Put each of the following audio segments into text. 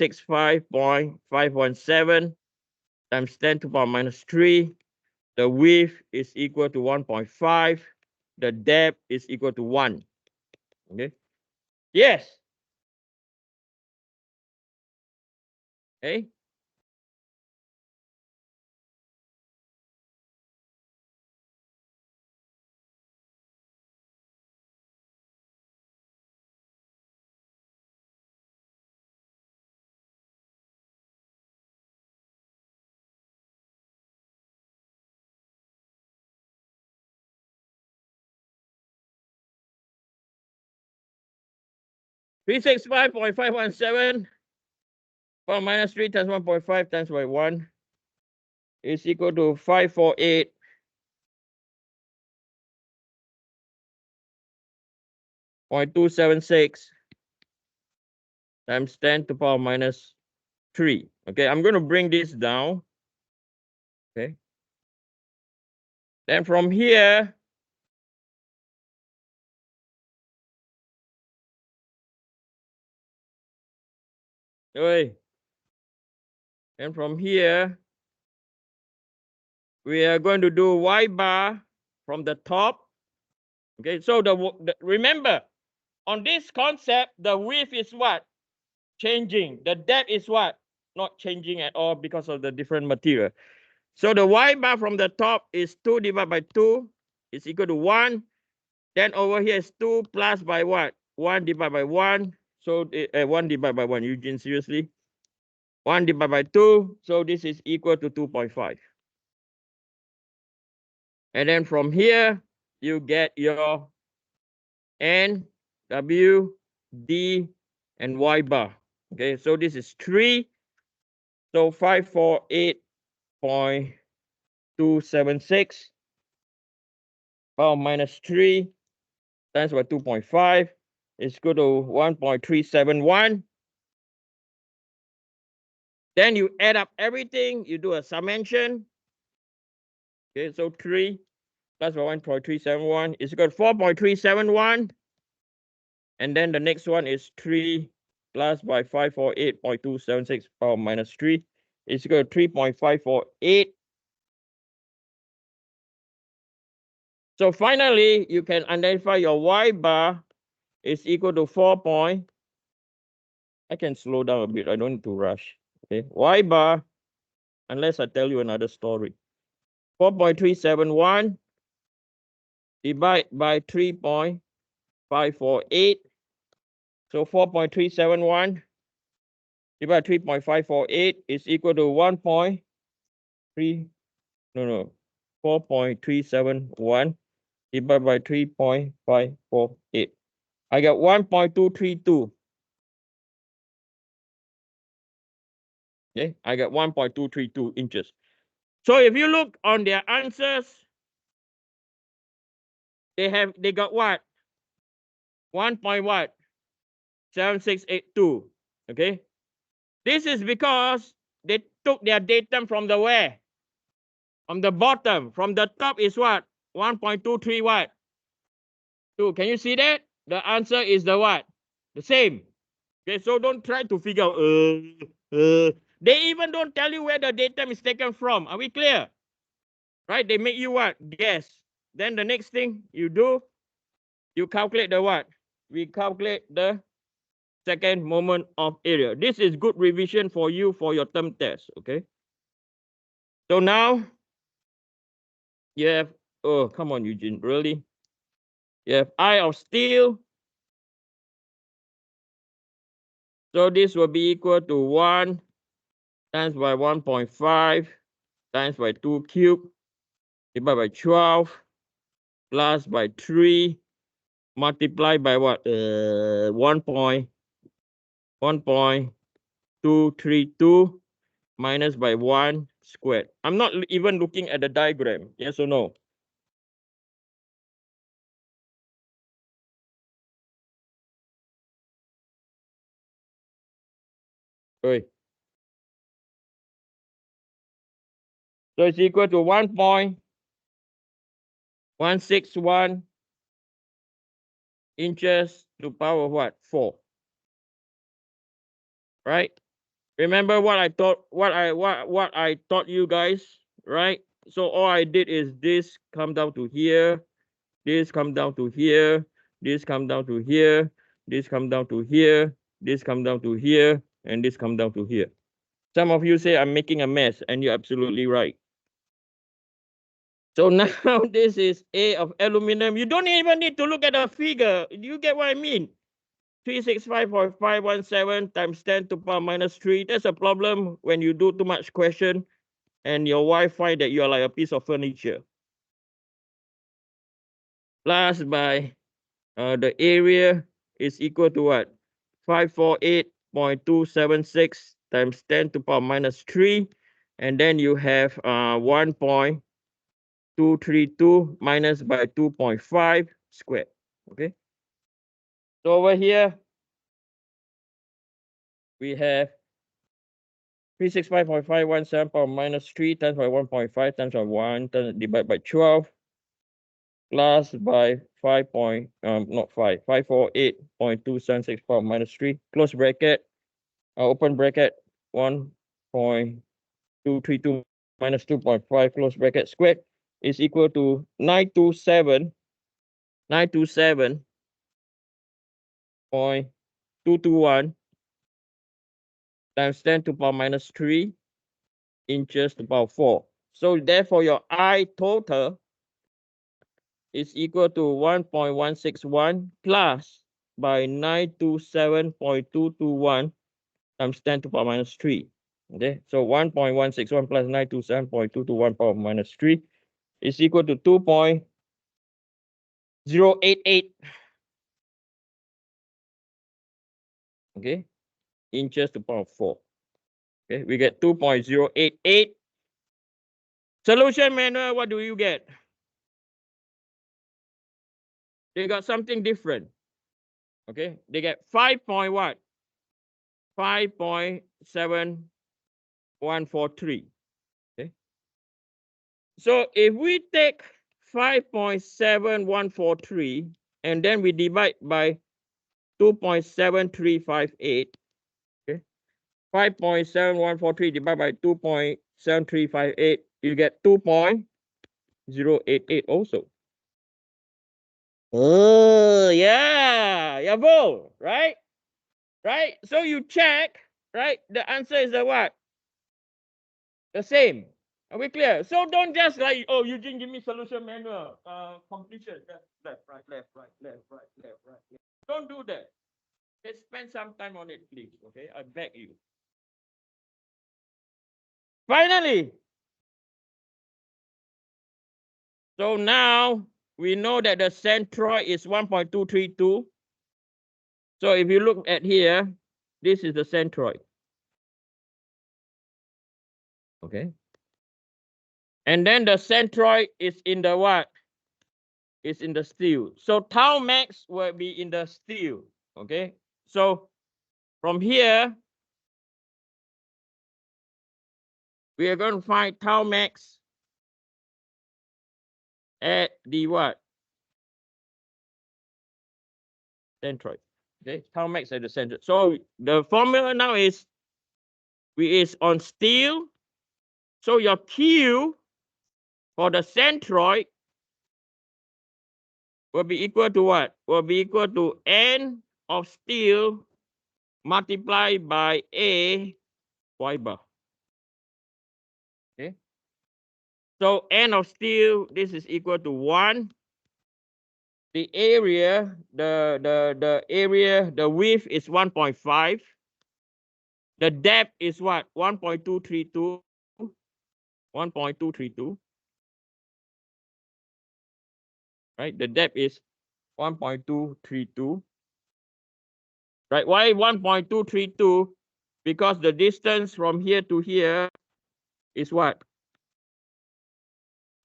365.517 times 10 to the power minus 3. The width is equal to 1.5. The depth is equal to 1. Okay. Yes. Okay. Three six five point 517 power minus 3 times 1.5 times by 1 is equal to 548.276 times 10 to the power minus 3. Okay, I'm going to bring this down. Okay. Then from here, and from here, we are going to do y bar from the top. Okay, so remember, on this concept, the width is what? Changing. The depth is what? Not changing at all because of the different material. So the y bar from the top is 2 divided by 2 is equal to 1. Then over here is 2 plus by what? 1 divided by 1. So 1 divided by 1, Eugene, seriously? 1 divided by 2. So this is equal to 2.5. And then from here, you get your N, W, D, and Y bar. Okay, so this is 3. So 548.276 power minus 3 times by 2.5 is equal to 1.371. Then you add up everything, you do a summation. Okay, so 3 plus 1.371 is equal to 4.371. And then the next one is 3 plus by 548.276 power minus 3 is equal to 3.548. So finally, you can identify your y bar is equal to 4. I can slow down a bit. I don't need to rush. Okay, y bar, unless I tell you another story. 4.371 divided by 3.548. So 4.371 divided by 3.548 is equal to 1.3. No. 4.371 divided by 3.548. I got 1.232. Okay, I got 1.232 inches. So if you look on their answers, they got what? 1.7682. Okay. This is because they took their datum from the where? From the bottom. From the top is what? 1.23 what? 2. Can you see that? The answer is the what? The same. Okay, so don't try to figure out. They even don't tell you where the datum is taken from. Are we clear? Right? They make you what? Guess. Then the next thing you do, you calculate the what? We calculate the second moment of area. This is good revision for you for your term test. Okay. So now you have, oh, come on, Eugene, really? You have I of steel. So this will be equal to 1 times by 1.5 times by 2 cubed divided by 12 plus by 3 multiplied by what? 1.232 minus by 1 squared. I'm not even looking at the diagram. Yes or no? Okay. So it's equal to 1.161 inches to power what? 4. Right? Remember what I taught you guys, right? So all I did is this come down to here, this come down to here, this come down to here, this come down to here, this come down to here, and this come down to here. Some of you say I'm making a mess, and you're absolutely right. So now this is A of aluminum. You don't even need to look at the figure. You get what I mean? 365.517 times 10 to the power minus 3. That's a problem when you do too much question and your wife find that you are like a piece of furniture. Plus by the area is equal to what? 548.276 times 10 to the power minus 3. And then you have 1.232 minus by 2.5 squared. Okay. So over here, we have 365.517 power minus 3 times by 1.5 times by 1 divided by 12 plus by 548.276 power minus 3, close bracket, open bracket, 1.232 minus 2.5 close bracket squared is equal to 927.221 times 10 to the power minus 3 inches to the power 4. So therefore your I total is equal to 1.161 plus by 927.221 times 10 to the power minus 3. Okay, so 1.161 plus 927.221 power minus 3 is equal to 2.088. Okay, inches to the power 4. Okay, we get 2.088. Solution manual, what do you get? They got something different. Okay, they get 5.7143. Okay, so if we take 5.7143 and then we divide by 2.7358, okay, 5.7143 divided by 2.7358, you get 2.088 also. Oh, yeah, jawohl, right? Right? So you check, right? The answer is the what? The same. Are we clear? So don't just like, oh, Eugene, give me solution manual. Completion. Left, right, left, right, left, right, left, right. Left. Don't do that. Just spend some time on it, please. Okay, I beg you. Finally. So now we know that the centroid is 1.232. So if you look at here, this is the centroid. Okay. And then the centroid is in the what? It's in the steel. So tau max will be in the steel. Okay. So from here, we are going to find tau max at the what? Centroid. Okay. Tau max at the centroid. So the formula now is on steel. So your Q for the centroid will be equal to what? Will be equal to N of steel multiplied by A y bar. Okay. So N of steel, this is equal to 1. The area, the area, the width is 1.5. The depth is what? 1.232. 1.232. Right? The depth is 1.232. Right? Why 1.232? Because the distance from here to here is what?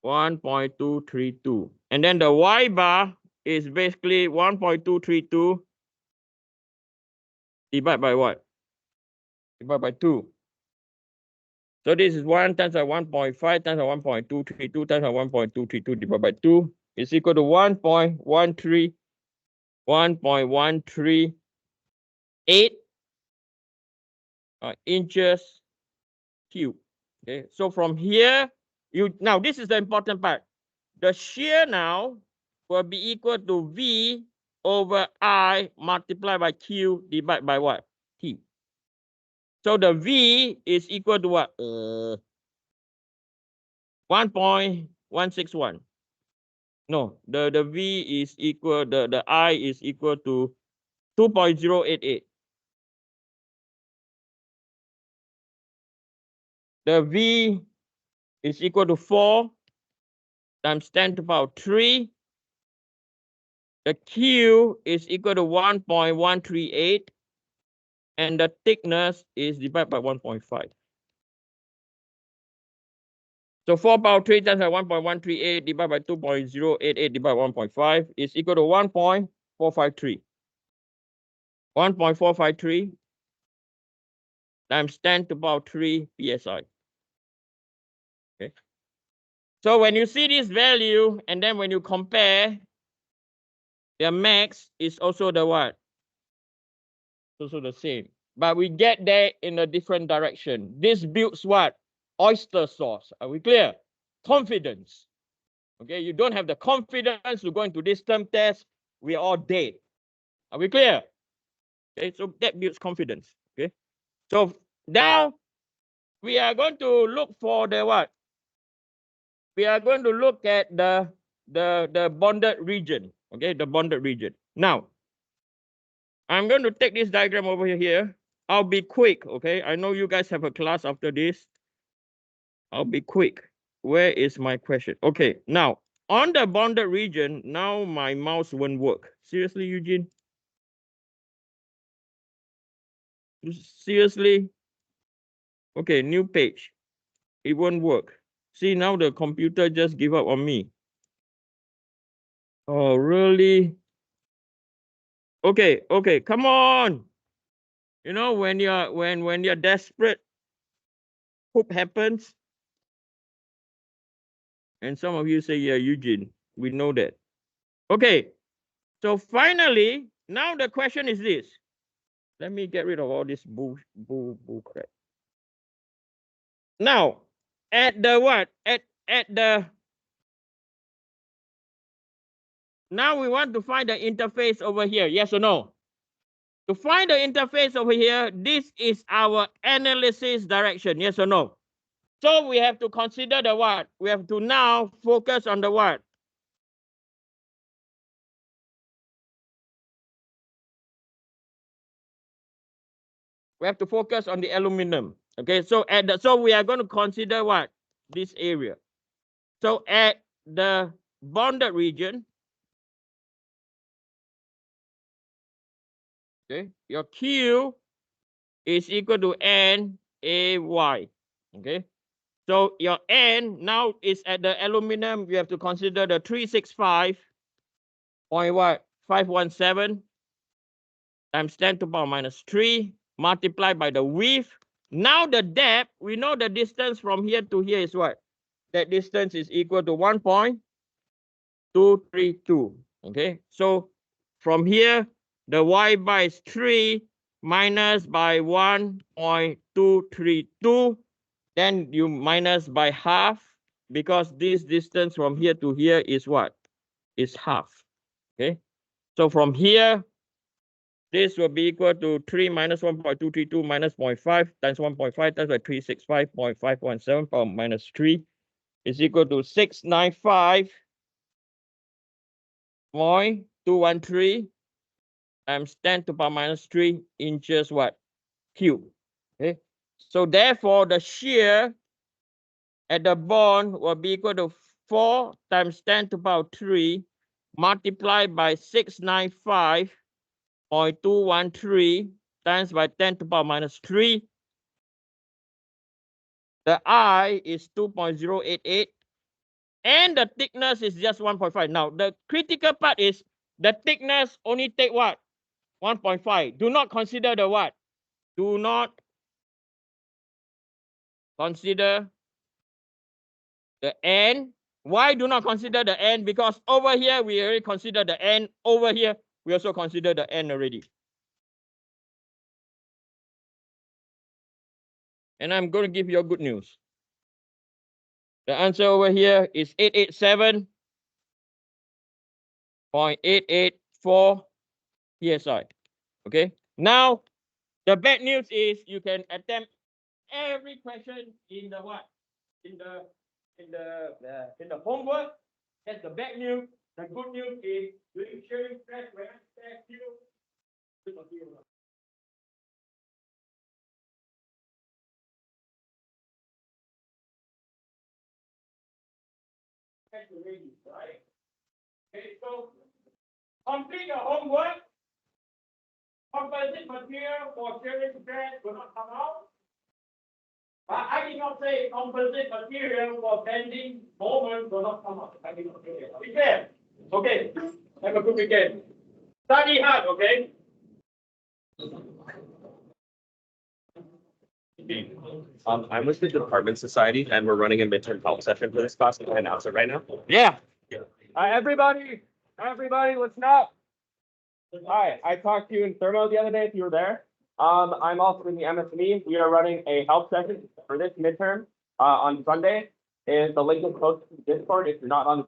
1.232. And then the y bar is basically 1.232 divided by what? Divided by 2. So this is 1 times by 1.5 times by 1.232 times by 1.232 divided by 2 is equal to 1.138 inches cube. Okay, so from here, now this is the important part. The shear now will be equal to V over I multiplied by Q divided by what? T. So the V is equal to what? 1.161. No, the V is equal, the I is equal to 2.088. The V is equal to 4 times 10 to the power 3. The Q is equal to 1.138. And the thickness is divided by 1.5. So 4 power 3 times by 1.138 divided by 2.088 divided by 1.5 is equal to 1.453. 1.453 times 10 to the power 3 psi. Okay. So when you see this value, and then when you compare, the max is also the what? Also the same. But we get there in a different direction. This builds what? Oyster sauce. Are we clear? Confidence. Okay, you don't have the confidence to go into this term test, we are all dead. Are we clear? Okay, so that builds confidence. Okay, so now we are going to look for the what? We are going to look at the bonded region. Okay, the bonded region. Now, I'm going to take this diagram over here. I'll be quick. Okay, I know you guys have a class after this. I'll be quick. Where is my question? Okay, now on the bonded region, now my mouse won't work. Seriously, Eugene? Seriously? Okay, new page. It won't work. See, now the computer just give up on me. Oh, really? Okay, okay, come on. You know, when you're desperate, hope happens. And some of you say, yeah, Eugene, we know that. Okay, so finally, now the question is this. Let me get rid of all this bull crap. Now, at the what? At the, now we want to find the interface over here, yes or no? To find the interface over here, this is our analysis direction, yes or no? So we have to consider the what? We have to now focus on the what? We have to focus on the aluminum. Okay, so so we are going to consider what? This area. So at the bonded region, okay, your Q is equal to NAY. Okay, so your N now is at the aluminum. You have to consider the 365.517 times 10 to the power minus 3 multiplied by the width. Now the depth, we know the distance from here to here is what? That distance is equal to 1.232. Okay, so from here, the y bar is 3 minus by 1.232. Then you minus by half, because this distance from here to here is what? Is half. Okay, so from here, this will be equal to 3 minus 1.232 minus 0.5 times 1.5 times by 365.517 power minus 3 is equal to 695.213 times 10 to the power minus 3 inches what? Cube. Okay. So therefore, the shear at the bond will be equal to 4 times 10 to the power 3 multiplied by 695.213 times by 10 to the power minus 3. The I is 2.088 and the thickness is just 1.5. Now, the critical part is the thickness only take what? 1.5. Do not consider the what? Do not consider the N. Why do not consider the N? Because over here, we already consider the N. Over here, we also consider the N already. And I'm going to give you a good news. The answer over here is 887.884 PSI. Okay. Now, the bad news is you can attempt every question in the what? In the homework. That's the bad news. The good news is during sharing stress when I test you. Right? Okay, so complete your homework. Composite material for sharing stress will not come out. But I did not say composite material for bending moment will not come out. I did not say that. Be clear. Okay. Have a good weekend. Study hard, okay? I'm with the Department Society, and we're running a midterm help session for this class. Can I announce it right now? Yeah. Everybody, listen up. Hi, I talked to you in thermo the other day if you were there. I'm also in the MSME. We are running a help session for this midterm on Sunday. And the link is posted to Discord if you're not on